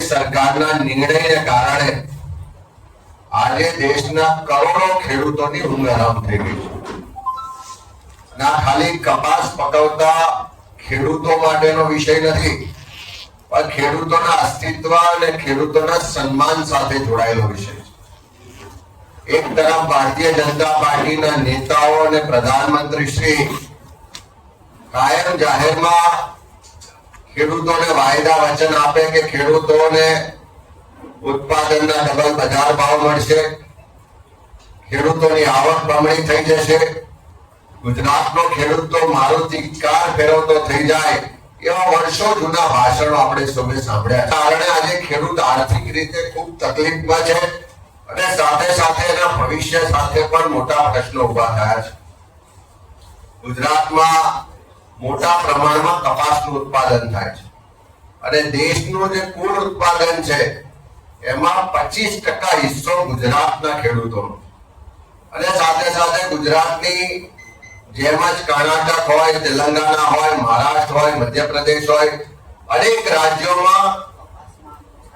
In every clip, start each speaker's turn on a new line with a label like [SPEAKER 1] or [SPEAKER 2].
[SPEAKER 1] સરકારના નિર્ણયને કારણે આજે દેશના કરોડો ખેડૂતોની ઊંઘ હરામ થઈ ગઈ છે. ના ખાલી કપાસ પકવતા ખેડૂતો માટેનો વિષય નથી, પણ ખેડૂતોના અસ્તિત્વ અને ખેડૂતોના સન્માન સાથે જોડાયેલો વિષય છે. એક તરફ ભારતીય જનતા પાર્ટીના નેતાઓ અને પ્રધાનમંત્રી શ્રી કાયમ જાહેરમાં ખેડૂતોને વાયદા વચન આપે કે ખેડૂતોને ઉત્પાદનના ડબલ બજાર ભાવ મળશે, ખેડૂતોની આવક બમણી થઈ જશે, ગુજરાતનો ખેડૂત તો મારુતિ કાર ફેરવતો થઈ જાય, એવા વર્ષો જૂના ભાષણો આપણે સૌએ સાંભળ્યા. કારણે આજે ખેડૂત આર્થિક રીતે ખૂબ તકલીફમાં છે અને સાથે સાથે એના ભવિષ્ય સાથે પણ મોટા પ્રશ્નો ઉભા થયા છે. ગુજરાતમાં મોટા પ્રમાણમાં કપાસનું ઉત્પાદન થાય છે અને દેશનું જે કુલ ઉત્પાદન છે એમાં 25% હિસ્સો ગુજરાતના ખેડૂતોનો. અને સાથે સાથે ગુજરાતની જેમ જ કર્ણાટક હોય, તેલંગાણા હોય, મહારાષ્ટ્ર હોય, મધ્યપ્રદેશ હોય, અનેક રાજ્યોમાં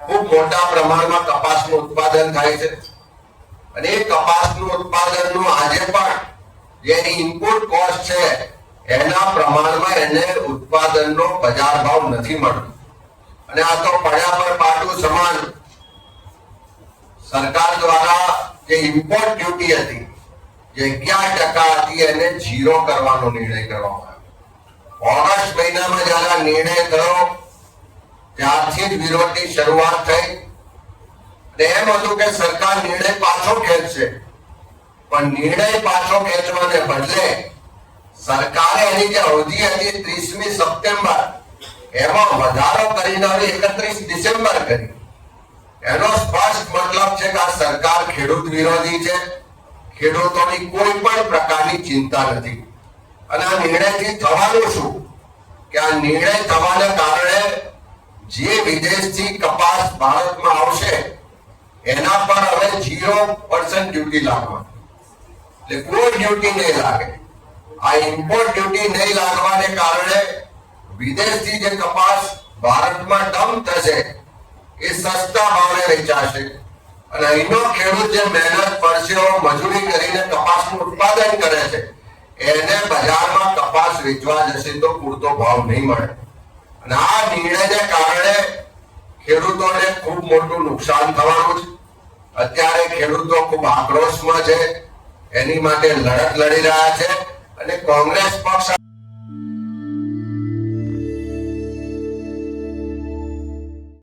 [SPEAKER 1] ખૂબ મોટા પ્રમાણમાં કપાસનું ઉત્પાદન થાય છે. અને એ કપાસનું ઉત્પાદનનું આજે પણ જેની ઇનપુટ કોસ્ટ છે એના પ્રમાણમાં એને ઉત્પાદનનો બજાર ભાવ નથી મળતો. અને આ તો પડ્યા પર પાટું સમાન સરકાર દ્વારા જે ઇમ્પોર્ટ ડ્યુટી હતી જે 11% હતી એને 0 કરવાનો નિર્ણય કરવામાં આવ્યો. ઓગસ્ટ મહિનામાં જ્યારે નિર્ણય થયો ત્યારથી જ વિરોધની શરૂઆત થઈ. એમ હતું કે સરકાર નિર્ણય પાછો ખેંચશે, પણ નિર્ણય પાછો ખેંચવાને બદલે સરકારે એની જે અવધિ હતી 30મી સપ્ટેમ્બર એમાં વધારો કરીને 31 ડિસેમ્બર કરી. એનો સ્પષ્ટ મતલબ છે કે આ સરકાર ખેડૂત વિરોધી છે, ખેડૂતોની કોઈ પણ પ્રકારની ચિંતા નથી. અને આ નિર્ણયથી થવાનું શું કે આ નિર્ણય થવાને કારણે જે વિદેશથી કપાસ ભારતમાં આવશે એના પર હવે 0% ડ્યુટી લાગવાની, એટલે કોઈ ડ્યુટી નહીં લાગે. આ ઇમ્પોર્ટ ડ્યુટી નહીં લાગવાને કારણે વિદેશથી જે કપાસ ભારતમાં ડમ્પ થશે એ સસ્તા ભાવે વેચાશે અને અહીંનો ખેડૂત જે મહેનત પરસેવો મજૂરી કરીને કપાસનું ઉત્પાદન કરે છે એને બજારમાં કપાસ વેચવા જશે તો પૂરતો ભાવ નહીં મળે. અને આ નિર્ણયને કારણે ખેડૂતોને ખૂબ મોટું નુકસાન થવાનું છે. અત્યારે ખેડૂતો ખૂબ આક્રોશમાં છે, એની માટે લડત લડી રહ્યા છે. અને કોંગ્રેસ પક્ષ